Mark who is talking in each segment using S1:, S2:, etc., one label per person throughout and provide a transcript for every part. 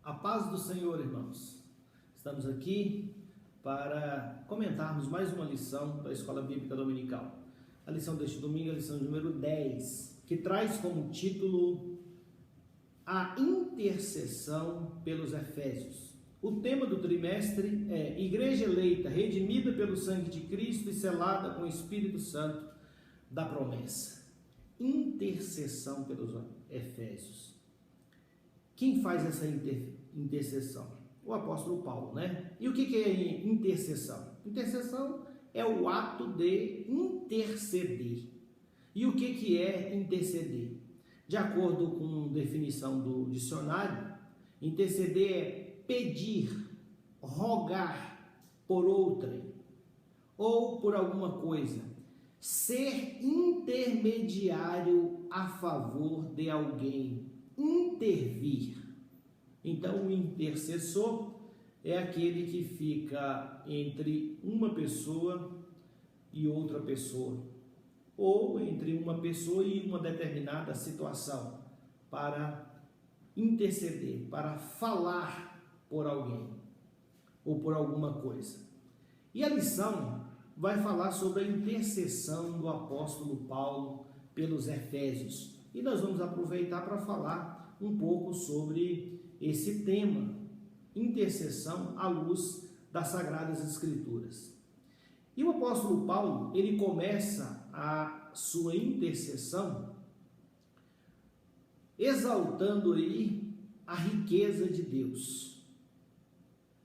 S1: A paz do Senhor, irmãos. Estamos aqui para comentarmos mais uma lição da Escola Bíblica Dominical. A lição deste domingo é a lição número 10, que traz como título a intercessão pelos Efésios. O tema do trimestre é Igreja eleita, redimida pelo sangue de Cristo e selada com o Espírito Santo da promessa. Intercessão pelos Efésios. Quem faz essa intercessão? O apóstolo Paulo, né? E o que é intercessão? Intercessão é o ato de interceder. E o que é interceder? De acordo com a definição do dicionário, interceder é pedir, rogar por outrem ou por alguma coisa, ser intermediário a favor de alguém, intervir. Então, o intercessor é aquele que fica entre uma pessoa e outra pessoa, ou entre uma pessoa e uma determinada situação, para interceder, para falar por alguém ou por alguma coisa. E a lição vai falar sobre a intercessão do apóstolo Paulo pelos Efésios. E nós vamos aproveitar para falar um pouco sobre esse tema, intercessão à luz das Sagradas Escrituras. E o apóstolo Paulo, ele começa a sua intercessão exaltando aí a riqueza de Deus.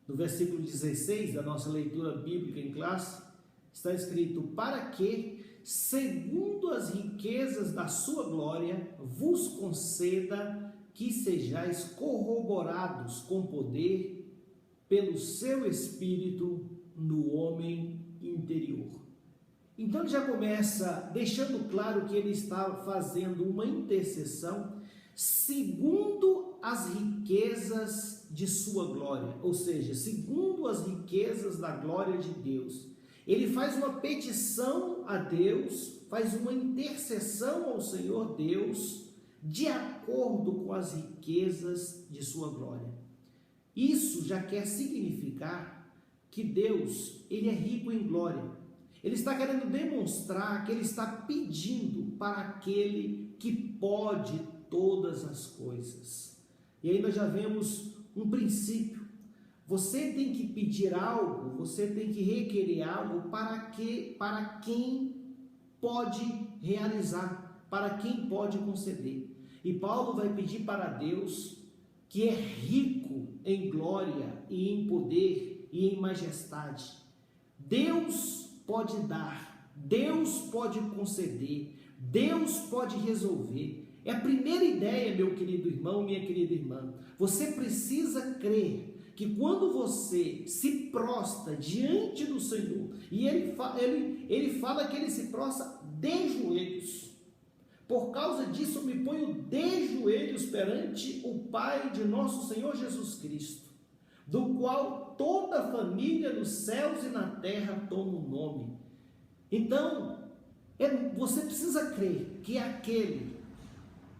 S1: No versículo 16 da nossa leitura bíblica em classe, está escrito: para que, segundo as riquezas da sua glória, vos conceda que sejais corroborados com poder pelo seu Espírito no homem interior. Então ele já começa deixando claro que ele está fazendo uma intercessão segundo as riquezas de sua glória, ou seja, segundo as riquezas da glória de Deus. Ele faz uma petição a Deus, faz uma intercessão ao Senhor Deus, de acordo com as riquezas de sua glória. Isso já quer significar que Deus, ele é rico em glória. Ele está querendo demonstrar que ele está pedindo para aquele que pode todas as coisas. E aí nós já vemos um princípio. Você tem que pedir algo, você tem que requerer algo para quem pode realizar, para quem pode conceder. E Paulo vai pedir para Deus, que é rico em glória e em poder e em majestade. Deus pode dar, Deus pode conceder, Deus pode resolver. É a primeira ideia, meu querido irmão, minha querida irmã. Você precisa crer que quando você se prostra diante do Senhor, e ele fala que ele se prostra de joelhos. Por causa disso, eu me ponho de joelhos perante o Pai de nosso Senhor Jesus Cristo, do qual toda a família nos céus e na terra toma o nome. Então, você precisa crer que aquele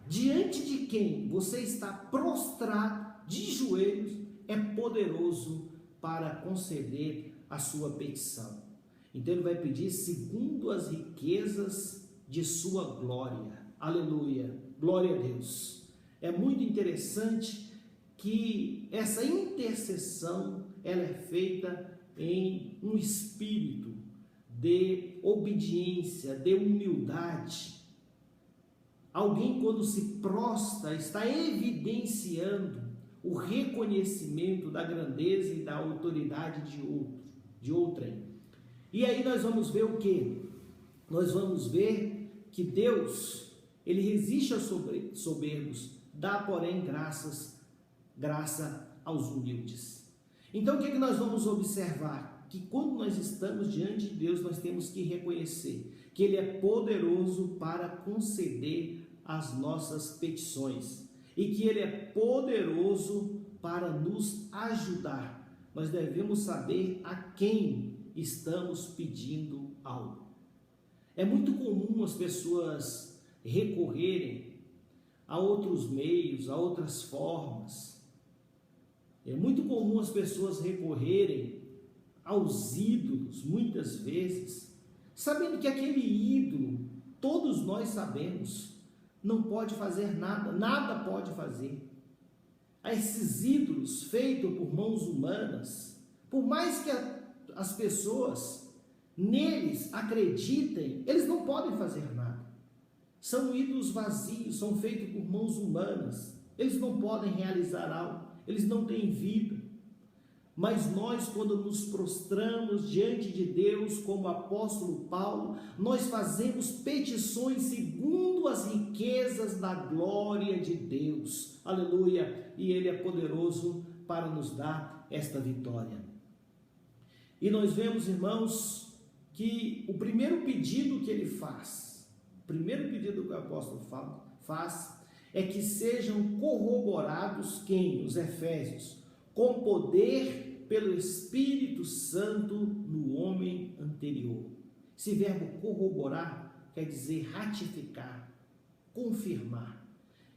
S1: diante de quem você está prostrado de joelhos é poderoso para conceder a sua petição. Então ele vai pedir segundo as riquezas de sua glória. Aleluia, glória a Deus. É muito interessante que essa intercessão ela é feita em um espírito de obediência, de humildade. Alguém, quando se prostra, está evidenciando o reconhecimento da grandeza e da autoridade de outrem. E aí nós vamos ver o quê? Nós vamos ver que Deus, ele resiste aos soberbos, dá, porém, graça aos humildes. Então, o que nós vamos observar? Que quando nós estamos diante de Deus, nós temos que reconhecer que ele é poderoso para conceder as nossas petições e que ele é poderoso para nos ajudar. Nós devemos saber a quem estamos pedindo algo. É muito comum as pessoas recorrerem a outros meios, a outras formas, É muito comum as pessoas recorrerem aos ídolos, muitas vezes, sabendo que aquele ídolo, todos nós sabemos, não pode fazer nada, nada pode fazer. A esses ídolos feitos por mãos humanas, por mais que as pessoas neles acreditem, eles não podem fazer nada. São ídolos vazios, são feitos por mãos humanas, eles não podem realizar algo, eles não têm vida. Mas nós, quando nos prostramos diante de Deus, como o apóstolo Paulo, nós fazemos petições segundo as riquezas da glória de Deus. Aleluia! E Ele é poderoso para nos dar esta vitória. E nós vemos, irmãos, que o primeiro pedido que ele faz, o primeiro pedido que o apóstolo faz, é que sejam corroborados quem? Os efésios, com poder pelo Espírito Santo no homem anterior. Esse verbo corroborar quer dizer ratificar, confirmar.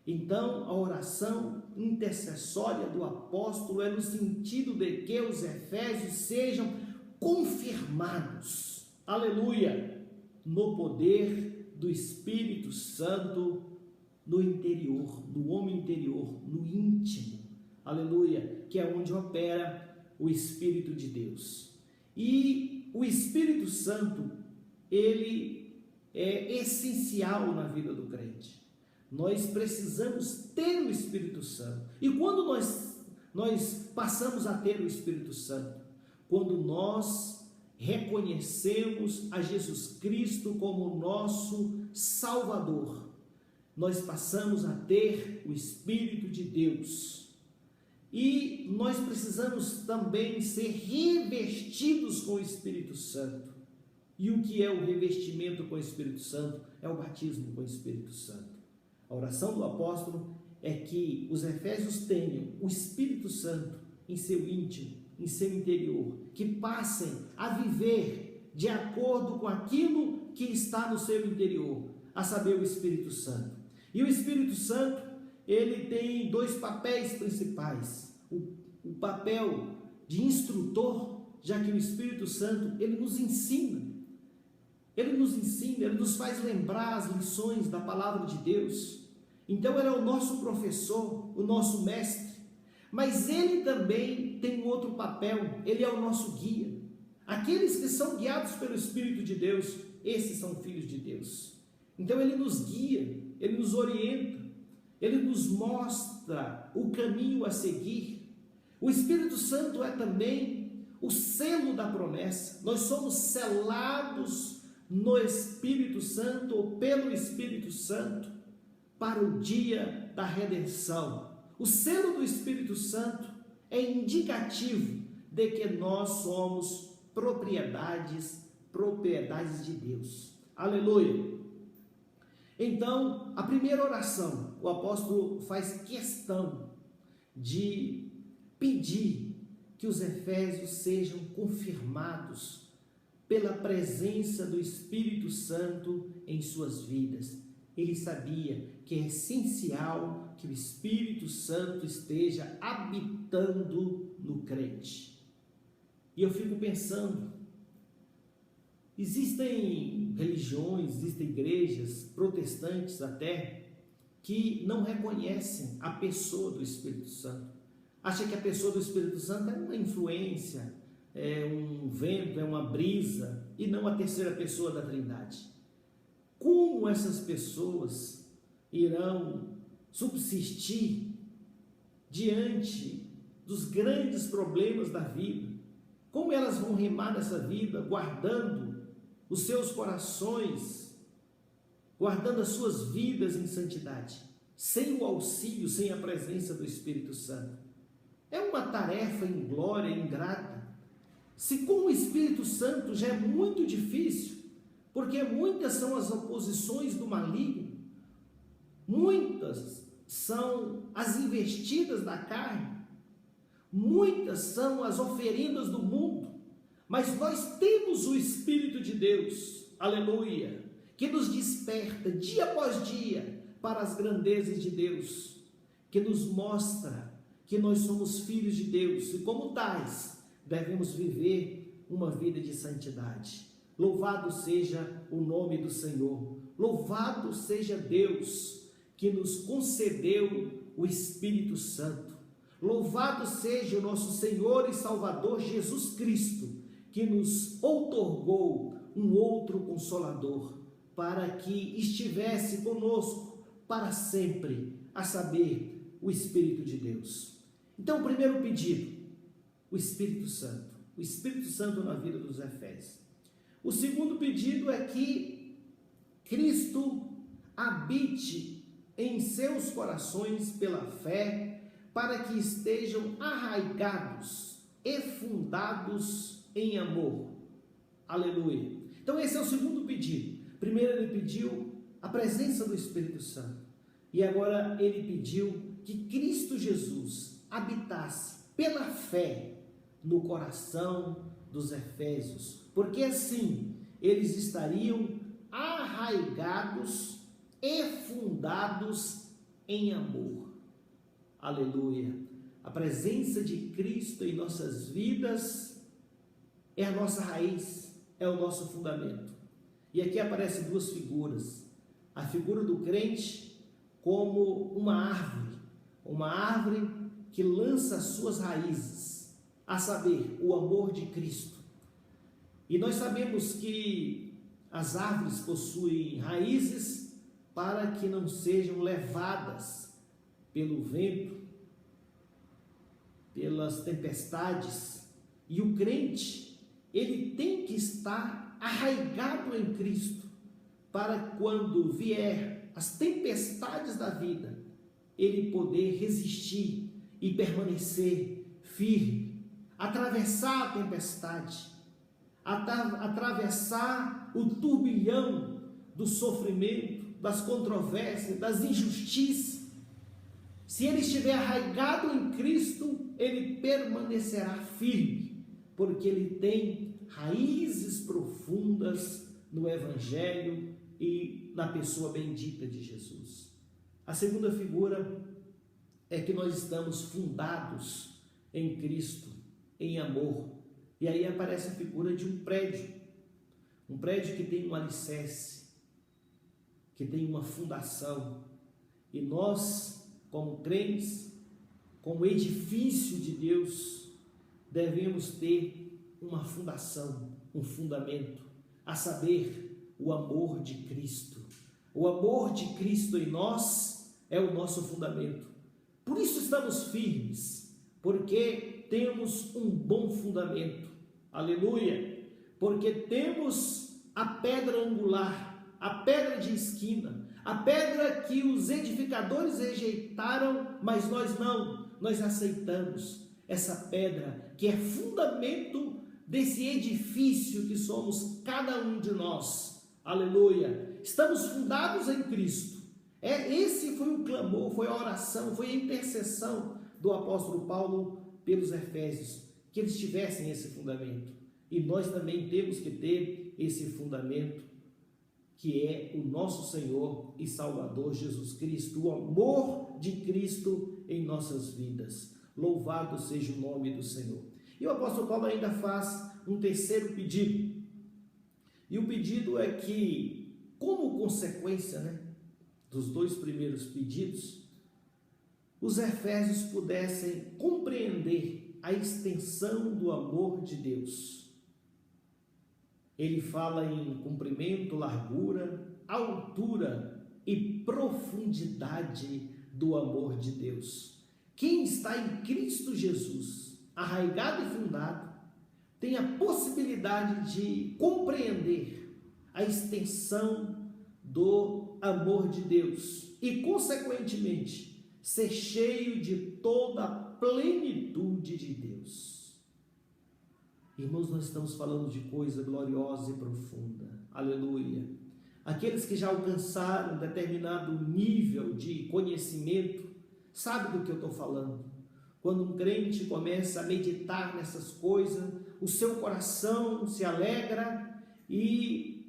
S1: Então, a oração intercessória do apóstolo é no sentido de que os efésios sejam confirmados, aleluia, no poder do Espírito Santo no interior, no homem interior, no íntimo, aleluia, que é onde opera o Espírito de Deus. E o Espírito Santo, ele é essencial na vida do crente. Nós precisamos ter o Espírito Santo. E quando nós passamos a ter o Espírito Santo? Quando nós reconhecemos a Jesus Cristo como nosso Salvador, nós passamos a ter o Espírito de Deus. E nós precisamos também ser revestidos com o Espírito Santo. E o que é o revestimento com o Espírito Santo? É o batismo com o Espírito Santo. A oração do apóstolo é que os efésios tenham o Espírito Santo em seu íntimo, em seu interior, que passem a viver de acordo com aquilo que está no seu interior, a saber, o Espírito Santo. E o Espírito Santo, ele tem dois papéis principais. O papel de instrutor, já que o Espírito Santo, ele nos ensina, ele nos faz lembrar as lições da palavra de Deus. Então ele é o nosso professor, o nosso mestre, mas ele também tem um outro papel, ele é o nosso guia. Aqueles que são guiados pelo Espírito de Deus, esses são filhos de Deus. Então ele nos guia, ele nos orienta, ele nos mostra o caminho a seguir. O Espírito Santo é também o selo da promessa. Nós somos selados no Espírito Santo ou pelo Espírito Santo para o dia da redenção. O selo do Espírito Santo é indicativo de que nós somos propriedades de Deus. Aleluia! Então, a primeira oração, o apóstolo faz questão de pedir que os efésios sejam confirmados pela presença do Espírito Santo em suas vidas. Ele sabia que é essencial que o Espírito Santo esteja habitando no crente. E eu fico pensando, existem religiões, existem igrejas, protestantes até, que não reconhecem a pessoa do Espírito Santo. Acha que a pessoa do Espírito Santo é uma influência, é um vento, é uma brisa, e não a terceira pessoa da Trindade. Como essas pessoas irão subsistir diante dos grandes problemas da vida? Como elas vão remar nessa vida, guardando os seus corações, guardando as suas vidas em santidade, sem o auxílio, sem a presença do Espírito Santo? É uma tarefa inglória, ingrata. Se com o Espírito Santo já é muito difícil, porque muitas são as oposições do maligno, muitas são as investidas da carne, muitas são as oferendas do mundo, mas nós temos o Espírito de Deus, aleluia, que nos desperta dia após dia para as grandezas de Deus, que nos mostra que nós somos filhos de Deus e, como tais, devemos viver uma vida de santidade. Louvado seja o nome do Senhor. Louvado seja Deus que nos concedeu o Espírito Santo. Louvado seja o nosso Senhor e Salvador Jesus Cristo, que nos outorgou um outro Consolador, para que estivesse conosco para sempre, a saber, o Espírito de Deus. Então, o primeiro pedido, o Espírito Santo na vida dos Efésios. O segundo pedido é que Cristo habite em seus corações pela fé, para que estejam arraigados e fundados em amor. Aleluia. Então esse é o segundo pedido. Primeiro ele pediu a presença do Espírito Santo. E agora ele pediu que Cristo Jesus habitasse pela fé no coração dos efésios. Porque assim eles estariam arraigados e fundados em amor. Aleluia. A presença de Cristo em nossas vidas é a nossa raiz, é o nosso fundamento. E aqui aparecem duas figuras. A figura do crente como uma árvore que lança as suas raízes, a saber, o amor de Cristo. E nós sabemos que as árvores possuem raízes para que não sejam levadas pelo vento, pelas tempestades. E o crente, ele tem que estar arraigado em Cristo, para quando vier as tempestades da vida, ele poder resistir e permanecer firme, atravessar a tempestade, atravessar o turbilhão do sofrimento, das controvérsias, das injustiças. Se ele estiver arraigado em Cristo, ele permanecerá firme, porque ele tem raízes profundas no Evangelho e na pessoa bendita de Jesus. A segunda figura é que nós estamos fundados em Cristo, em amor. E aí aparece a figura de um prédio que tem um alicerce, que tem uma fundação. E nós, como crentes, como edifício de Deus, devemos ter uma fundação, um fundamento, a saber, o amor de Cristo. O amor de Cristo em nós é o nosso fundamento. Por isso estamos firmes, porque temos um bom fundamento. Aleluia! Porque temos a pedra angular, a pedra de esquina, a pedra que os edificadores rejeitaram, mas nós não, nós aceitamos essa pedra que é fundamento desse edifício que somos cada um de nós. Aleluia! Estamos fundados em Cristo. Esse foi o clamor, foi a oração, foi a intercessão do apóstolo Paulo pelos Efésios, que eles tivessem esse fundamento. E nós também temos que ter esse fundamento, que é o nosso Senhor e Salvador Jesus Cristo, o amor de Cristo em nossas vidas. Louvado seja o nome do Senhor. E o apóstolo Paulo ainda faz um terceiro pedido. E o pedido é que, como consequência, dos dois primeiros pedidos, os efésios pudessem compreender a extensão do amor de Deus. Ele fala em comprimento, largura, altura e profundidade do amor de Deus. Quem está em Cristo Jesus, arraigado e fundado, tem a possibilidade de compreender a extensão do amor de Deus e, consequentemente, ser cheio de toda a plenitude de Deus. Irmãos, nós estamos falando de coisa gloriosa e profunda. Aleluia! Aqueles que já alcançaram determinado nível de conhecimento, sabem do que eu estou falando. Quando um crente começa a meditar nessas coisas, o seu coração se alegra e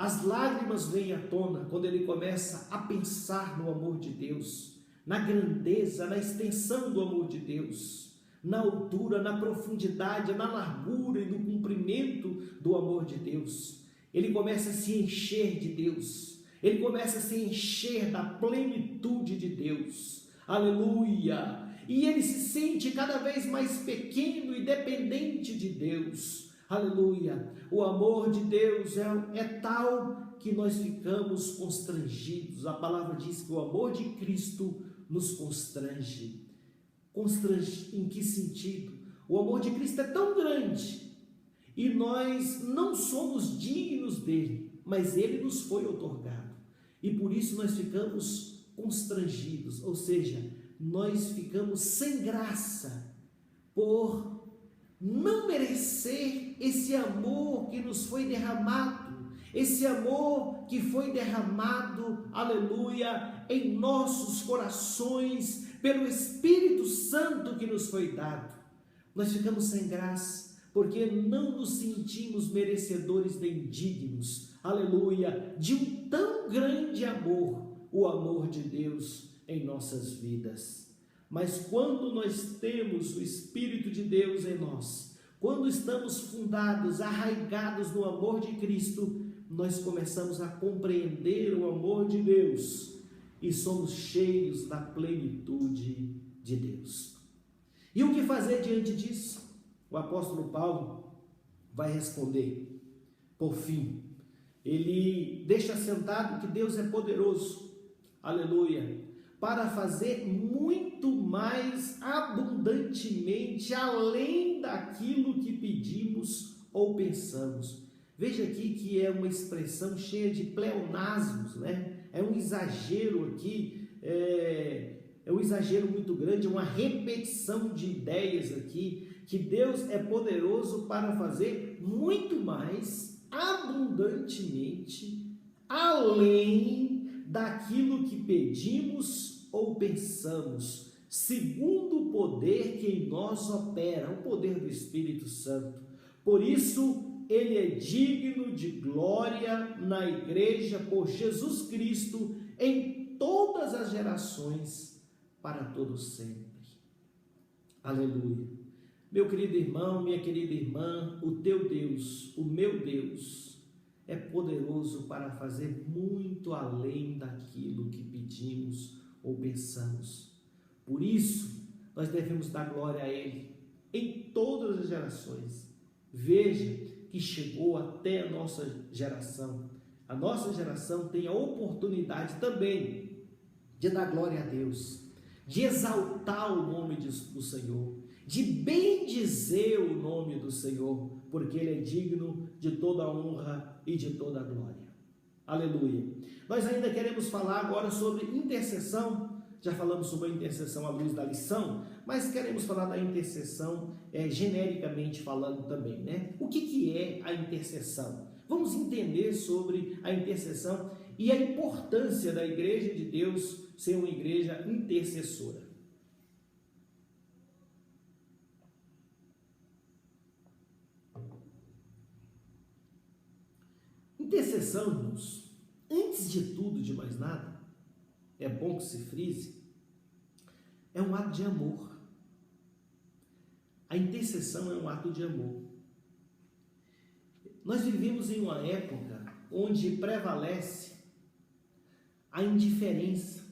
S1: as lágrimas vêm à tona quando ele começa a pensar no amor de Deus, na grandeza, na extensão do amor de Deus, na altura, na profundidade, na largura e no comprimento do amor de Deus. Ele começa a se encher de Deus, ele começa a se encher da plenitude de Deus, aleluia, e ele se sente cada vez mais pequeno e dependente de Deus, aleluia. O amor de Deus é tal que nós ficamos constrangidos. A palavra diz que o amor de Cristo nos constrange. Constrange em que sentido? O amor de Cristo é tão grande e nós não somos dignos dele, mas ele nos foi outorgado, e por isso nós ficamos constrangidos, ou seja, nós ficamos sem graça por não merecer esse amor que nos foi derramado, esse amor que foi derramado, aleluia, em nossos corações, pelo Espírito Santo que nos foi dado. Nós ficamos sem graça, porque não nos sentimos merecedores nem dignos, aleluia, de um tão grande amor, o amor de Deus em nossas vidas. Mas quando nós temos o Espírito de Deus em nós, quando estamos fundados, arraigados no amor de Cristo, nós começamos a compreender o amor de Deus e somos cheios da plenitude de Deus. E o que fazer diante disso? O apóstolo Paulo vai responder. Por fim, ele deixa assentado que Deus é poderoso, aleluia, para fazer muito mais abundantemente, além daquilo que pedimos ou pensamos. Veja aqui que é uma expressão cheia de pleonasmos, né? É um exagero aqui, é um exagero muito grande, uma repetição de ideias aqui, que Deus é poderoso para fazer muito mais abundantemente, além daquilo que pedimos ou pensamos, segundo o poder que em nós opera, o poder do Espírito Santo. Por isso, ele é digno de glória na igreja por Jesus Cristo em todas as gerações, para todos sempre. Aleluia. Meu querido irmão, minha querida irmã, o teu Deus, o meu Deus, é poderoso para fazer muito além daquilo que pedimos ou pensamos. Por isso, nós devemos dar glória a Ele em todas as gerações. Veja que chegou até a nossa geração. A nossa geração tem a oportunidade também de dar glória a Deus, de exaltar o nome do Senhor, de bendizer o nome do Senhor, porque Ele é digno de toda a honra e de toda a glória. Aleluia. Nós ainda queremos falar agora sobre intercessão. Já falamos sobre a intercessão à luz da lição, mas queremos falar da intercessão genericamente falando também, né? O que é a intercessão? Vamos entender sobre a intercessão e a importância da igreja de Deus ser uma igreja intercessora. Intercessão, irmãos, antes de tudo, de mais nada, é bom que se frise, é um ato de amor. A intercessão é um ato de amor. Nós vivemos em uma época onde prevalece a indiferença,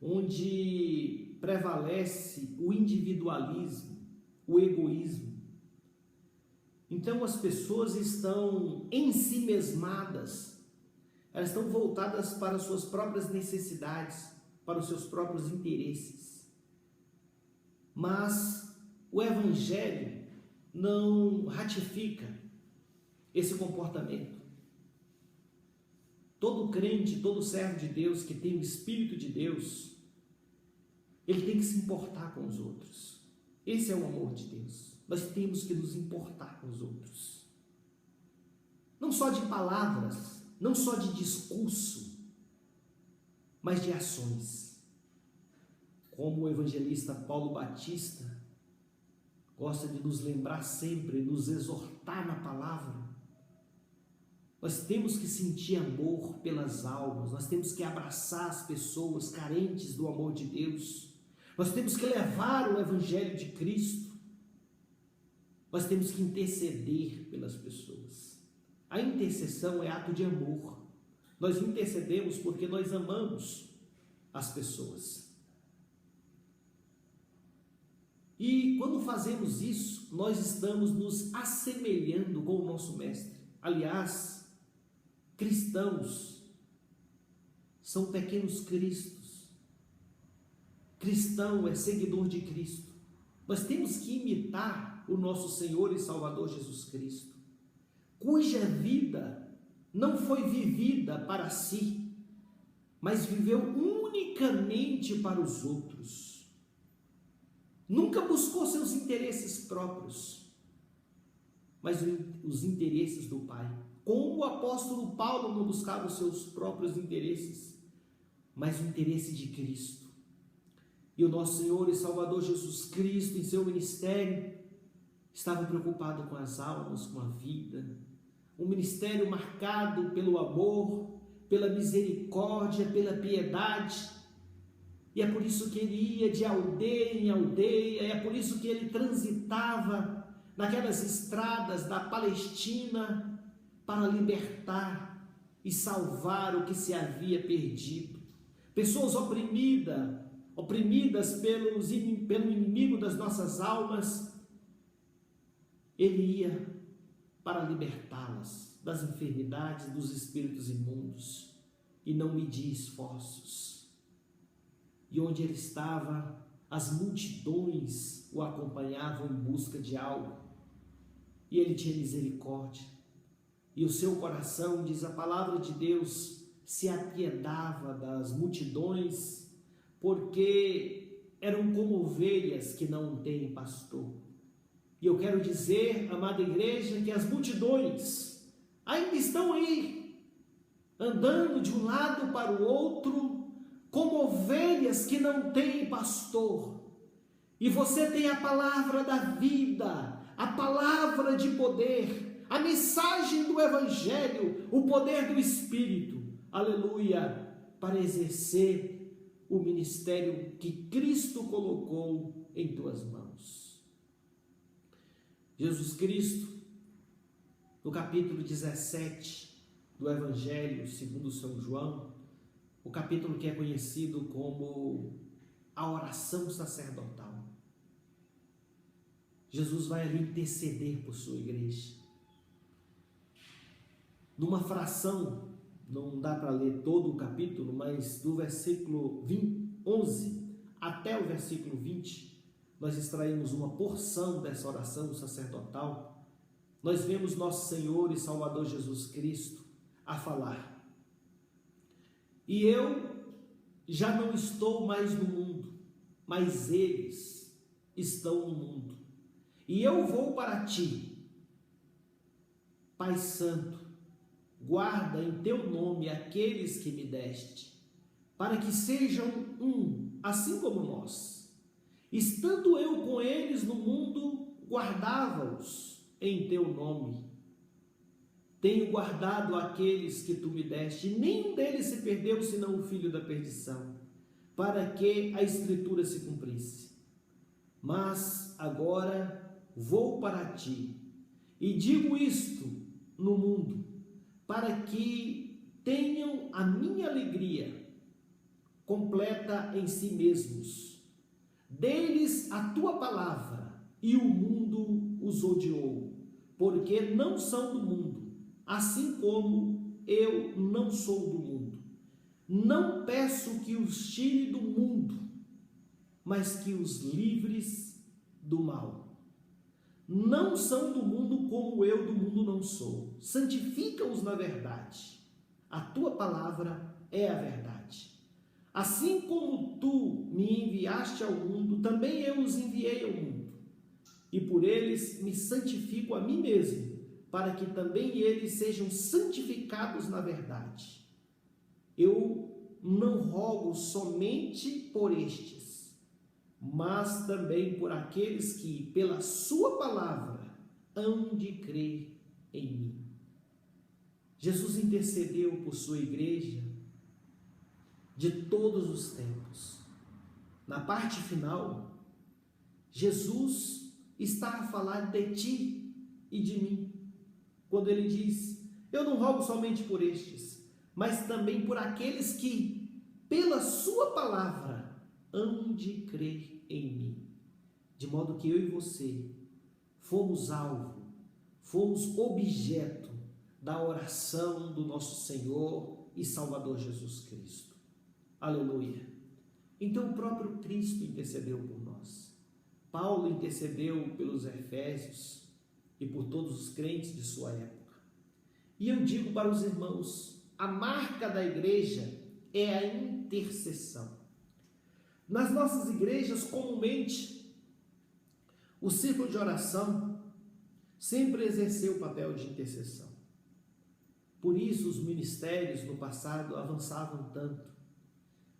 S1: onde prevalece o individualismo, o egoísmo. Então as pessoas estão ensimesmadas, elas estão voltadas para suas próprias necessidades, para os seus próprios interesses. Mas o Evangelho não ratifica esse comportamento. Todo crente, todo servo de Deus que tem o Espírito de Deus, ele tem que se importar com os outros. Esse é o amor de Deus. Nós temos que nos importar com os outros. Não só de palavras, não só de discurso, mas de ações. Como o evangelista Paulo Batista gosta de nos lembrar sempre, nos exortar na palavra, Nós temos que sentir amor pelas almas, nós temos que abraçar as pessoas carentes do amor de Deus, nós temos que levar o Evangelho de Cristo, nós temos que interceder pelas pessoas. A intercessão é ato de amor. Nós intercedemos porque nós amamos as pessoas. E quando fazemos isso, nós estamos nos assemelhando com o nosso Mestre. Aliás, cristãos são pequenos cristos. Cristão é seguidor de Cristo. Nós temos que imitar o nosso Senhor e Salvador Jesus Cristo, cuja vida não foi vivida para si, mas viveu unicamente para os outros. Nunca buscou seus interesses próprios, mas os interesses do Pai. Como o apóstolo Paulo não buscava os seus próprios interesses, mas o interesse de Cristo. E o nosso Senhor e Salvador Jesus Cristo, em seu ministério, estava preocupado com as almas, com a vida. Um ministério marcado pelo amor, pela misericórdia, pela piedade. E é por isso que ele ia de aldeia em aldeia, é por isso que ele transitava naquelas estradas da Palestina para libertar e salvar o que se havia perdido. Pessoas oprimidas pelo inimigo das nossas almas, ele ia para libertá-las das enfermidades, dos espíritos imundos, e não media esforços. E onde ele estava, as multidões o acompanhavam em busca de algo, e ele tinha misericórdia, e o seu coração, diz a palavra de Deus, se apiedava das multidões, porque eram como ovelhas que não têm pastor. E eu quero dizer, amada igreja, que as multidões ainda estão aí, andando de um lado para o outro, como ovelhas que não têm pastor. E você tem a palavra da vida, a palavra de poder, a mensagem do Evangelho, o poder do Espírito, aleluia, para exercer o ministério que Cristo colocou em tuas mãos. Jesus Cristo, no capítulo 17 do Evangelho segundo São João, o capítulo que é conhecido como a oração sacerdotal, Jesus vai ali interceder por sua igreja. Numa fração, não dá para ler todo o capítulo, mas do versículo 11 até o versículo 20, nós extraímos uma porção dessa oração sacerdotal. Nós vemos nosso Senhor e Salvador Jesus Cristo a falar: e eu já não estou mais no mundo, mas eles estão no mundo, e eu vou para ti. Pai Santo, guarda em teu nome aqueles que me deste, para que sejam um, assim como nós. Estando eu com eles no mundo, guardava-os em teu nome. Tenho guardado aqueles que tu me deste, e nenhum deles se perdeu, senão o filho da perdição, para que a Escritura se cumprisse. Mas agora vou para ti, e digo isto no mundo, para que tenham a minha alegria completa em si mesmos. Deles a tua palavra, e o mundo os odiou, porque não são do mundo, assim como eu não sou do mundo. Não peço que os tire do mundo, mas que os livres do mal. Não são do mundo como eu do mundo não sou. Santifica-os na verdade. A tua palavra é a verdade. Assim como tu me enviaste ao mundo, também eu os enviei ao mundo. E por eles me santifico a mim mesmo, para que também eles sejam santificados na verdade. Eu não rogo somente por estes, mas também por aqueles que, pela sua palavra, hão de crer em mim. Jesus intercedeu por sua igreja de todos os tempos. Na parte final, Jesus está a falar de ti e de mim, quando ele diz: eu não rogo somente por estes, mas também por aqueles que, pela sua palavra, hão de crer em mim. De modo que eu e você fomos alvo, fomos objeto da oração do nosso Senhor e Salvador Jesus Cristo. Aleluia! Então o próprio Cristo intercedeu por nós. Paulo intercedeu pelos Efésios e por todos os crentes de sua época. E eu digo para os irmãos, a marca da igreja é a intercessão. Nas nossas igrejas, comumente, o círculo de oração sempre exerceu o papel de intercessão. Por isso os ministérios no passado avançavam tanto.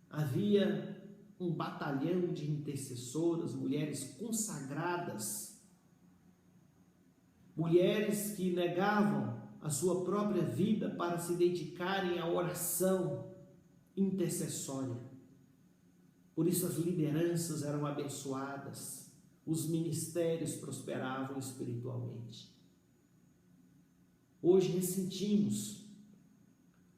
S1: Havia um batalhão de intercessoras, mulheres consagradas, mulheres que negavam a sua própria vida para se dedicarem à oração intercessória. Por isso as lideranças eram abençoadas, os ministérios prosperavam espiritualmente. Hoje ressentimos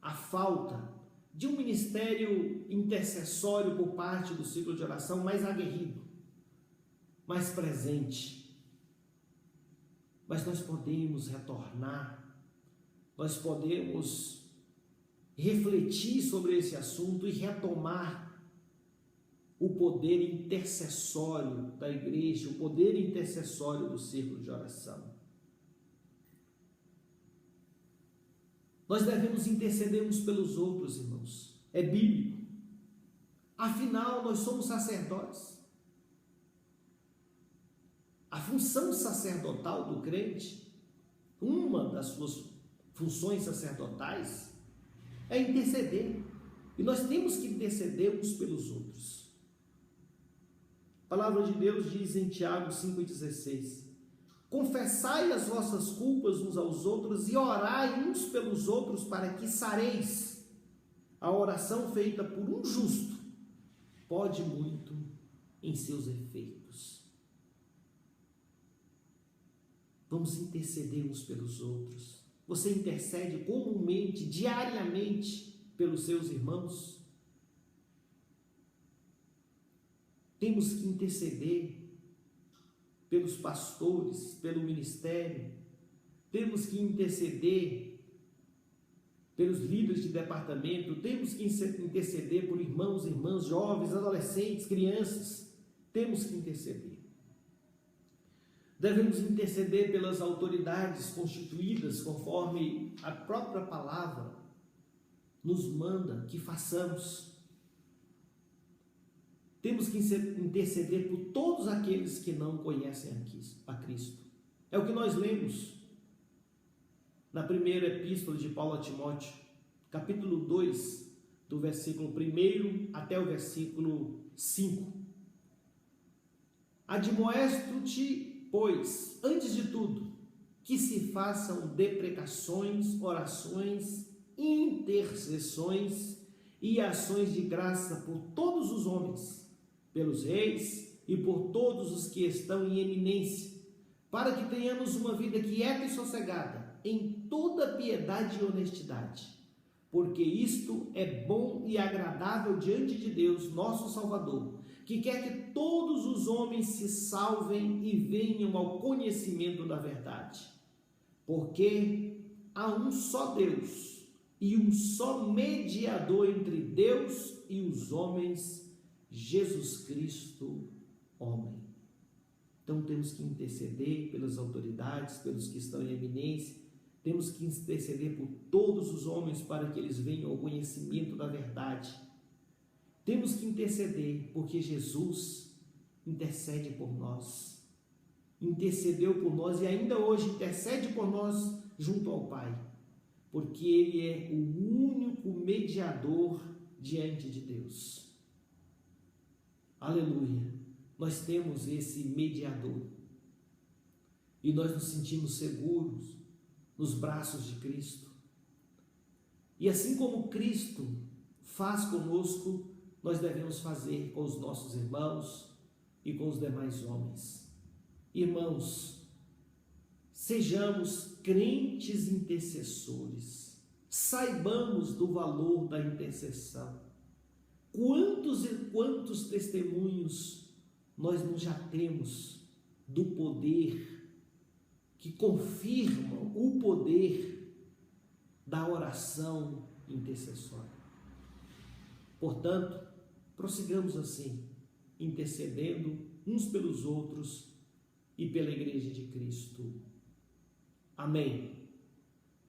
S1: a falta de um ministério intercessório por parte do ciclo de oração mais aguerrido, mais presente. Mas nós podemos retornar, nós podemos refletir sobre esse assunto e retomar o poder intercessório da igreja, o poder intercessório do círculo de oração. Nós devemos interceder uns pelos outros, irmãos. É bíblico. Afinal, nós somos sacerdotes. A função sacerdotal do crente, uma das suas funções sacerdotais, é interceder. E nós temos que interceder uns pelos outros. A palavra de Deus diz em Tiago 5,16: confessai as vossas culpas uns aos outros e orai uns pelos outros para que sareis. A oração feita por um justo pode muito em seus efeitos. Vamos interceder uns pelos outros. Você intercede comumente, diariamente, pelos seus irmãos? Temos que interceder pelos pastores, pelo ministério. Temos que interceder pelos líderes de departamento. Temos que interceder por irmãos, irmãs, jovens, adolescentes, crianças. Temos que interceder. Devemos interceder pelas autoridades constituídas, conforme a própria palavra nos manda que façamos. Temos que interceder por todos aqueles que não conhecem a Cristo. É o que nós lemos na primeira epístola de Paulo a Timóteo, capítulo 2, do versículo 1 até o versículo 5. Admoesto-te, pois, antes de tudo, que se façam deprecações, orações, intercessões e ações de graça por todos os homens, pelos reis e por todos os que estão em eminência, para que tenhamos uma vida quieta e sossegada, em toda piedade e honestidade, porque isto é bom e agradável diante de Deus, nosso Salvador, que quer que todos os homens se salvem e venham ao conhecimento da verdade. Porque há um só Deus e um só mediador entre Deus e os homens, Jesus Cristo, homem. Então temos que interceder pelas autoridades, pelos que estão em eminência. Temos que interceder por todos os homens para que eles venham ao conhecimento da verdade. Temos que interceder porque Jesus intercede por nós. Intercedeu por nós e ainda hoje intercede por nós junto ao Pai. Porque Ele é o único mediador diante de Deus. Aleluia! Nós temos esse mediador. E nós nos sentimos seguros nos braços de Cristo. E assim como Cristo faz conosco, nós devemos fazer com os nossos irmãos e com os demais homens. Irmãos, sejamos crentes intercessores, saibamos do valor da intercessão. Quantos e quantos testemunhos nós não já temos do poder que confirmam o poder da oração intercessória. Portanto, prossigamos assim, intercedendo uns pelos outros e pela Igreja de Cristo. Amém.